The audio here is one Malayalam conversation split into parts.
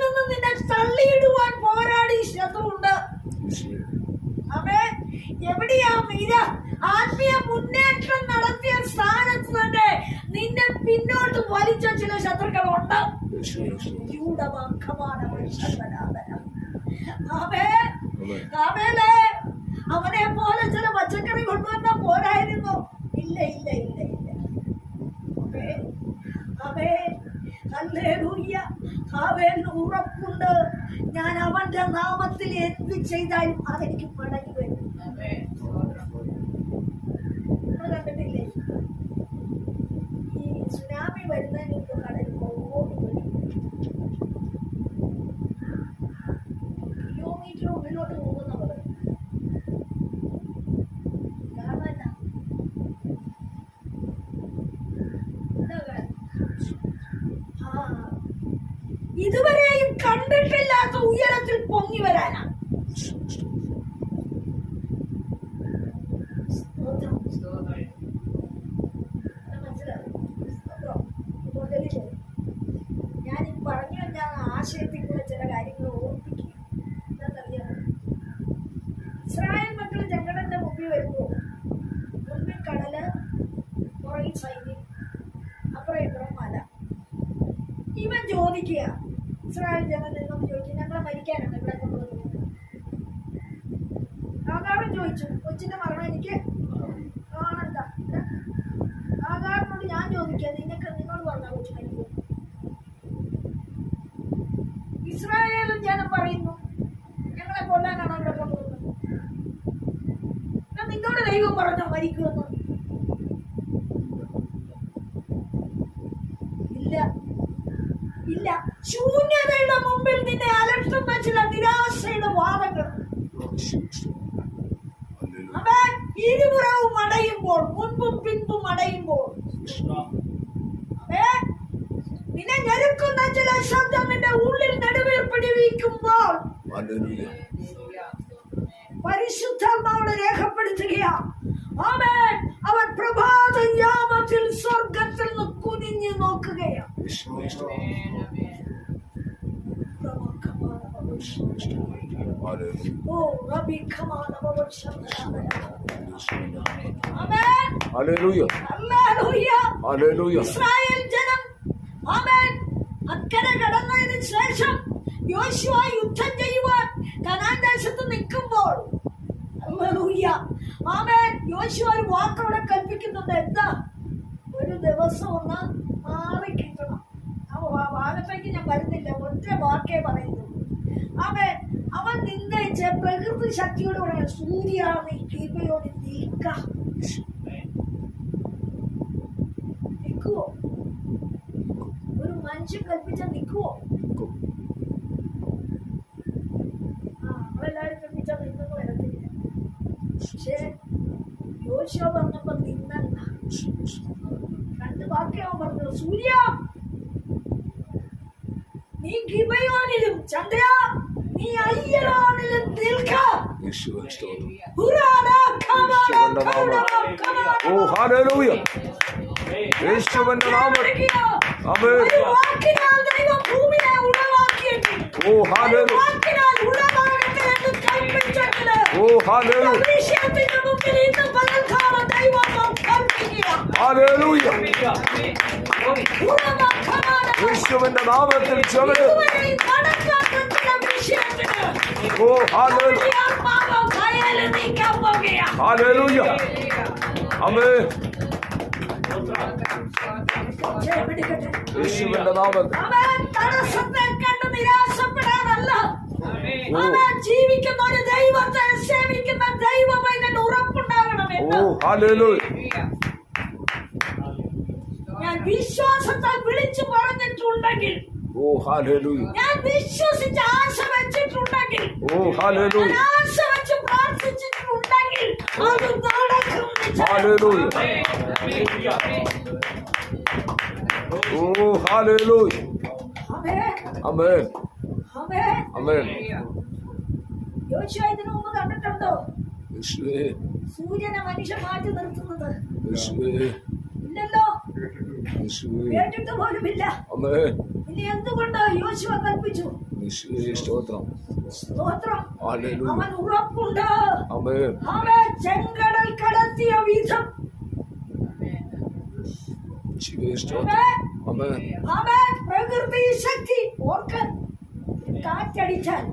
നിന്ന് നിന്നെ തള്ളിയിടുവാൻ പോരാടി ശത്രുണ്ട്. ആമേൻ. എവിടെയാ ആത്മീയ മുന്നേറ്റം നടത്തിയ സ്ഥാനത്ത് തന്നെ നിന്നെ പിന്നോട്ട് വലിച്ച ചില ശത്രുക്കളുണ്ട്. അവനെ പോലെ ചില പച്ചക്കറി കൊണ്ടുവന്ന പോരായിരുന്നു. ഇല്ല ഇല്ല ഇല്ല ഇല്ല. അവൻ ഉറപ്പുണ്ട്, ഞാൻ അവന്റെ നാമത്തിൽ എന്ത് ചെയ്താലും അതെനിക്ക് മടങ്ങി വരും. കണ്ടിട്ടില്ലേ ഈ സുനാമി വരുന്നതിന് മുമ്പ് കടൽ കിലോമീറ്റർ ഉള്ളിലോട്ട് പോകുന്നവർ ഇതുവരെയും കണ്ടിട്ടില്ലാത്ത ഉയരത്തിൽ പൊങ്ങി വരാനാണ്. ഞാനീ പറഞ്ഞു ഞാൻ ആശയത്തിലുള്ള ചില കാര്യങ്ങൾ ഓർപ്പിക്കുക. എന്താണെന്നറിയാമോ? ഇസ്രായേൽ മക്കൾ ജംഗടന്റെ മുമ്പിൽ വരുമ്പോൾ മുമ്പിൽ കടല്, പുറകിൽ സൈന്യം, അപ്പുറം ഇപ്പുറം മല. ഇവൻ ചോദിക്കുക, ഇസ്രായേൽ ജനം നിന്നും ചോദിക്കും, ഞങ്ങളെ മരിക്കാനാണ് ഇവിടെ കൊണ്ടുവന്നത്. ആകാരം ചോദിച്ചു, കൊച്ചിന്റെ മരണം എനിക്ക് കാണണ്ട. ആകാരനോട് ഞാൻ ചോദിക്കുക, നിന്നോട് പറഞ്ഞാൽ കൊച്ചു മരിക്കും. ഇസ്രായേലും ജനം പറയുന്നു, ഞങ്ങളെ കൊല്ലാനാണ് ഇവിടെ കൊണ്ടുവന്നത്. നിന്നോട് ദൈവം പറഞ്ഞോ മരിക്കുമെന്ന്? ഇല്ല ഇല്ല. ശൂന്യതയുടെ മുമ്പിൽ നിന്നെ അലട്ടുന്ന ചില നിരാശയുടെ വാദങ്ങൾ. അവൻ ഇരുപുറവും അടയുമ്പോൾ, മുൻപും പിൻപും അടയുമ്പോൾ, നിന്നെ ഞെരുക്കുന്ന ചില ശബ്ദം നിന്റെ ഉള്ളിൽ നടുവിൽ പിടിവിക്കുമ്പോൾ പരിശുദ്ധാത്മാവോട് രേഖപ്പെടുത്തുകയാ. ആമേൻ. അവൻ പ്രഭാതയാമത്തിൽ സ്വർഗത്തിൽ നിന്ന് കുനിഞ്ഞു നോക്കുകയാണ്. ഇസ്രായേൽ ജനം അക്കരെ കടന്നതിന് ശേഷം യോശുവ യുദ്ധം ചെയ്യുവാൻ കനാൻ ദേശത്ത് നിൽക്കുമ്പോൾ യോശുവ ഒരു വാക്കവിടെ കൽപ്പിക്കുന്നുണ്ട്. എന്താ? ഒരു ദിവസം ഒന്ന് മാറി കിട്ടണം. ആ ഭാഗത്തേക്ക് ഞാൻ വരുന്നില്ല, ഒറ്റ വാക്കേ പറയുന്നു. അവൻ നിന്നയിച്ച പ്രകൃതി ശക്തിയോട് പറയാം, സൂര്യ നീ കൃപയോട് നിൽക്കുവോ? ഒരു മനുഷ്യൻ കൽപ്പിച്ച നിൽക്കുവോ? അവരെല്ലാരും കൽപ്പിച്ച നിന്നു വരത്തില്ല. പക്ഷേ യോശുവ പറഞ്ഞപ്പോ നിന്നല്ല. രണ്ട് വാക്യവും പറഞ്ഞു, സൂര്യ നീ ഗിബയോനിലും ചന്ദ്ര നീ അയ്യലോനിലും നിൽക്കാം. യേശുവിന്റെ നാമത്തിൽ ആമേൻ. ദൈവം ഭൂമിയെ ഉളവാക്കിയെങ്കിൽ ഓ ഹല്ലേലൂയ. ഓ ഹല്ലേലൂയ. ഹല്ലേലൂയ. യേശുവിന്റെ നാമത്തിൽ ചൊല്ല്. ഓ ഹല്ലേലൂയ. ഹല്ലേലൂയ. ആമേൻ. യേശുവിന്റെ നാമത്തിൽ തടസ്സത്തെ കണ്ട് നിരാശപ്പെടാനല്ല, ജീവിക്കുന്ന ഒരു ദൈവത്തെ സേവിക്കുന്ന ദൈവത്തിന് ഉറപ്പുണ്ടാകണമെന്ന് ഞാൻ വിശ്വാസത്താൽ വിളിച്ചു പറഞ്ഞിട്ടുണ്ടെങ്കിൽ, ഞാൻ വിശ്വസിച്ച് ആശ വെച്ചിട്ടുണ്ടെങ്കിൽ, ആശ വെച്ച് പ്രാർത്ഥിച്ചിട്ടുണ്ടെങ്കിൽ അത് നടക്കും. യോശുവ ഇതിനു മുമ്പ് കണ്ടിട്ടുണ്ടോ സൂര്യനെ മനുഷ്യൻ മാറ്റി നിർത്തുന്നത്? ഇല്ലല്ലോ, കേട്ടിട്ട് പോലുമില്ല. പിന്നെ എന്തുകൊണ്ട് യോശുവ കൽപ്പിച്ചു? യേശുവേ സ്തോത്രം. സ്തോത്രം. ഹല്ലേലൂയ. അവൻ ഉറപ്പുണ്ട്. ആമേൻ. അവൻ ചെങ്കടൽ കടത്തിയ വിധം. യേശുവേ സ്തോത്രം. ആമേൻ. അവൻ പ്രകൃതി ശക്തി. ഓർക്ക് കാറ്റടിച്ചാൽ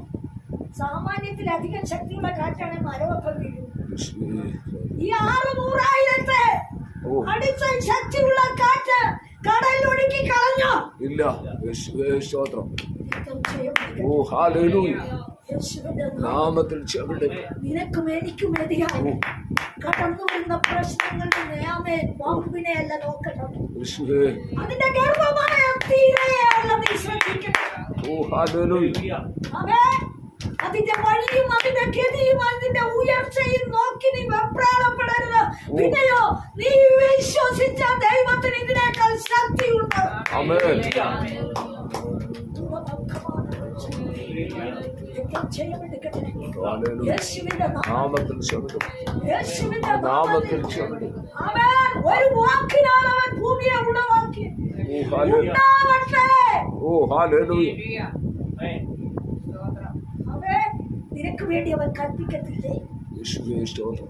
സാമാന്യത്തിലധികം ശക്തിയുള്ള കാറ്റാണ് മരമൊക്കെ വീഴും. യേശുവേ. ഈ 600,000 അടിച്ച ശക്തിയുള്ള കാറ്റ് കടലിൽ ഒഴുക്കി കളഞ്ഞു. ഇല്ല. യേശുവേ സ്തോത്രം. ഓ ഹല്ലേലൂയ. യേശുവിന്റെ നാമത്തിൽ ചെവിടുക. നിനക്കും എനിക്കും എതിരായി കടന്നു വരുന്ന പ്രശ്നങ്ങളുടെ നേമേ പാമ്പിനെ അല്ല നോക്കണം. യേശുവേ. അതിന്റെ ഗർഭമായ തീരെയല്ല നീ ശ്രദ്ധിക്കണം. ഓ ഹല്ലേലൂയ. ആമേൻ. അതിന്റെ വഴിയും അതിന്റെ ഗതിയും അതിന്റെ ഉയർച്ചയും നോക്കി നീ വെപ്രാളപ്പെടരുത്. പിന്നെയോ നീ വിശ്വസിച്ച ദൈവത്തിന് ഇതിനേക്കാൾ ശക്തിയുണ്ട്. ആമേൻ. യേശുവിന്റെ നാമത്തിൽ ചെവിടുക. യേശുവിന്റെ നാമത്തിൽ ചെവിടുക. ആമേൻ. ഒരു വാക്കിനാൽ അവൻ ഭൂമിയെ ഉളവാക്കി. ഓ ഹല്ലേലൂയ. ഉണ്ടാവട്ടെ. ഓ ഹല്ലേലൂയ. ആമേൻ. നിനക്ക് വേണ്ടി അവൻ കൽപ്പിക്കത്തില്ലേ? യേശുവേ സ്തോത്രം.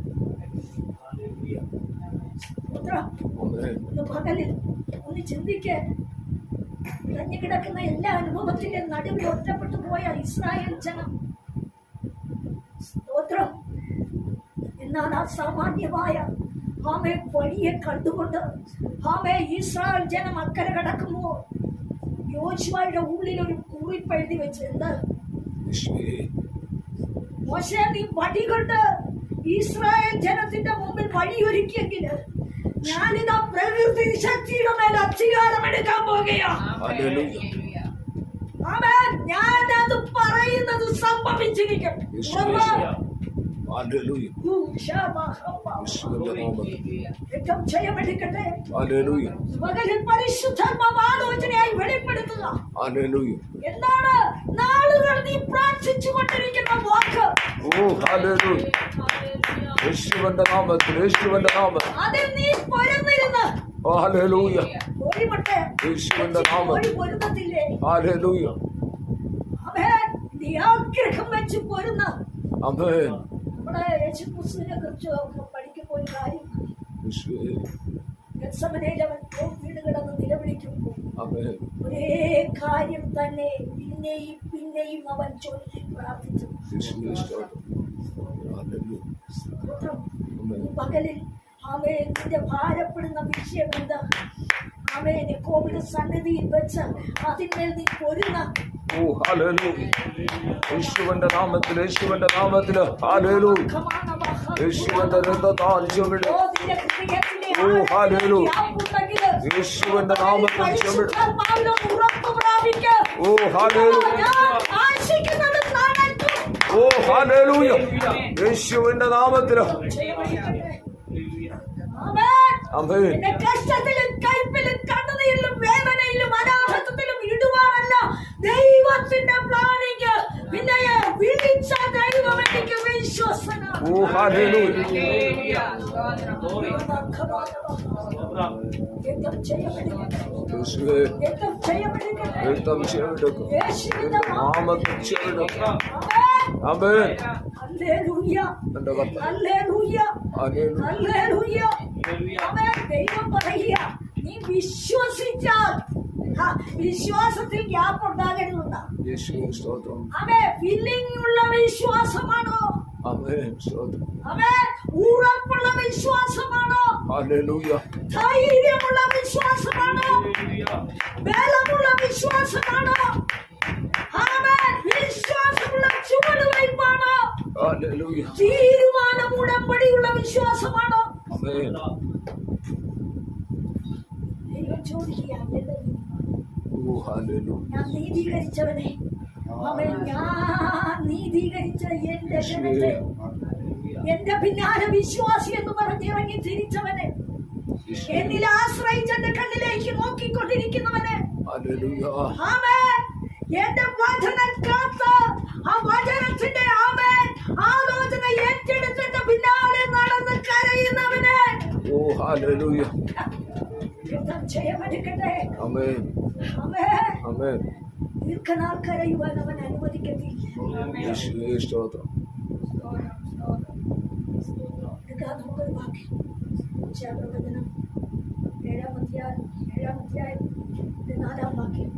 സ്തോത്രം. ആമേൻ. ഒന്ന് പകലിൽ ഒന്ന് ചിന്തിക്ക്. ഇറങ്ങി കിടക്കുന്ന എല്ലാ അനുഭവത്തിന്റെ നടുവിൽ ഒറ്റപ്പെട്ടു പോയ ഇസ്രായേൽ ജനം. സ്തോത്രം. എന്നാൽ ആ സാമാന്യമായ ആമേ വഴിയെ കണ്ടുകൊണ്ട് ആമേ ഇസ്രായേൽ ജനം അക്കരെ കടക്കുമ്പോൾ യോശുവയുടെ ഉള്ളിൽ ഒരു കുറിപ്പ് എഴുതി വെച്ച് എന്താ? യേശുവേ. മോശേ, നീ വടി കൊണ്ട് ഇസ്രായേൽ ജനത്തിന്റെ മുമ്പിൽ വഴിയൊരുക്കിയെങ്കിൽ ഞാനിതാ പ്രകൃതി ശക്തിയുടെ മേൽ അധികാരം എടുക്കാൻ പോകുകയാ. ഹല്ലേലൂയ. ആമേൻ. ഞാനത് പറയുന്നത് സംഭവിച്ചിരിക്കും. ഹല്ലേലൂയ. യേശുവിന്റെ നാമത്തിൽ. ഏറ്റവും ജയമെടുക്കട്ടെ. ഹല്ലേലൂയ. പകലിൽ പരിശുദ്ധാത്മാവ് ആലോചനയായി വെളിപ്പെടുത്തുക. ഹല്ലേലൂയ. എന്താണ് നാളുകൾ നീ പ്രാർത്ഥിച്ചു കൊണ്ടിരിക്കുന്ന വാക്ക്? ഓ ഹല്ലേലൂയ. യേശുവിന്റെ നാമത്തിൽ. യേശുവിന്റെ നാമത്തിൽ. അതിൽ നീ പൊരുന്നിരുന്ന് ഹല്ലേലൂയ. പൊരുമട്ടെ. യേശുവിന്റെ നാമത്തിൽ. പൊരുന്നത്തില്ലേ? ഹല്ലേലൂയ. ആമേൻ. നീ ആഗ്രഹം വെച്ച് പൊരുന്ന ആമേൻ. നമ്മുടെ യേശുക്രിസ്തുവിനെ കുറിച്ച് പഠിക്കുമ്പോൾ ഒരു കാര്യം, യേശുവേ. ഗെത്സമനയിൽ അവൻ വീട് കിടന്ന് നിലവിളിക്കുമ്പോൾ ആമേൻ. ഒരേ കാര്യം തന്നെ പിന്നെയും പിന്നെയും അവൻ ചൊല്ലി പ്രാർത്ഥിച്ചു. യേശുവേ സ്തോത്രം. ഹല്ലേലൂയ. സ്തോത്രം. ആമേൻ. ഈ പകലിൽ ആമേൻ നിന്റെ ഭാരപ്പെടുന്ന വിഷയം എന്താ? ആമേൻ കോവിഡ് സന്നിധിയിൽ വെച്ച് അതിന്മേൽ നീ പൊരുന്ന. ഓ ഹല്ലേലൂയ. യേശുവിന്റെ നാമത്തിൽ. യേശുവിന്റെ നാമത്തിൽ. ഹല്ലേലൂയ. യേശുവിന്റെ രക്തത്താൽ ചെവിടുക. ഓ ഹല്ലേലൂയ. യേശുവിന്റെ നാമത്തിൽ ചെവിടുക. ഓ ഹല്ലേലൂയ. ഓ ഹല്ലേലൂയ. യേശുവിന്റെ നാമത്തിൽ. ആമേൻ. കഷ്ടത്തിലും കയ്പിലും കണ്ണുനീരിലും വേദനയിലും അനാഥത്വത്തിലും ഇടുവാനല്ല ദൈവത്തിന്റെ പ്ലാനിങ്. പിന്നെ വിളിച്ച ദൈവം എനിക്ക് വിശ്വസനാണ്. ഓ ഹല്ലേലൂയ. യേശുവേ. രക്തം ചെവിടുക. നാമത്തിൽ ചെവിടുക. ആമേൻ. ഹല്ലേലൂയ. എന്റെ കർത്താവേ. ഹല്ലേലൂയ. ഹല്ലേലൂയ. ഹല്ലേലൂയ. ആമേൻ. ദൈവം പറയുക, നീ വിശ്വസിച്ചാൽ വിശ്വാസത്തിൽ ഗ്യാപ്പ് ഉണ്ടാകരുതെന്ന. യേശുവേ സ്തോത്രം. ആമേൻ. ഫീലിംഗ് ഉള്ള വിശ്വാസമാണോ? ആമേൻ. സ്തോത്രം. ആമേൻ. ഉറപ്പുള്ള വിശ്വാസമാണോ? ഹല്ലേലൂയ. ധൈര്യമുള്ള വിശ്വാസമാണോ? ബലമുള്ള വിശ്വാസമാണോ? ആമേൻ. വിശ്വാസമുള്ള ചുവടുവയ്പ്പാണോ? ഹല്ലേലൂയ. തീരുമാനം ഉടമ്പടിയുള്ള വിശ്വാസമാണോ? ആമേൻ. ദൈവം ചോദിക്കുക, ഓ ഹല്ലേലൂയ. ഞാൻ നീതീകരിച്ചവനെ, അവൻ ഞാൻ നീതീകരിച്ച എന്റെ ജനത്തെ, എന്റെ പിന്നാലെ വിശ്വാസി എന്ന് പറഞ്ഞ് ഇറങ്ങി തിരിച്ചവനെ, എന്നിൽ ആശ്രയിച്ച് എന്റെ കണ്ണിലേക്ക് നോക്കിക്കൊണ്ടിരിക്കുന്നവനെ, ആമേൻ, എന്റെ വചനം കാത്ത് ആ വചനത്തിന്റെ ആമേൻ ആലോചന ഏറ്റെടുത്തിന്റെ പിന്നാലെ നടന്ന് കരയുന്നവനെ, ഓ ഹല്ലേലൂയ. കർത്താവ് ജയമെടുക്കട്ടെ. ആമേൻ. ആമേൻ. ആമേൻ. ദീർഘനാൾ കരയുവാൻ അവൻ അനുവദിക്കത്തില്ല. യേശുവേ സ്തോത്രം. എടുക്കാം നമുക്കൊരു വാക്യം. പ്രവചനം 7-ാം അധ്യായം 4-ാം വാക്യം.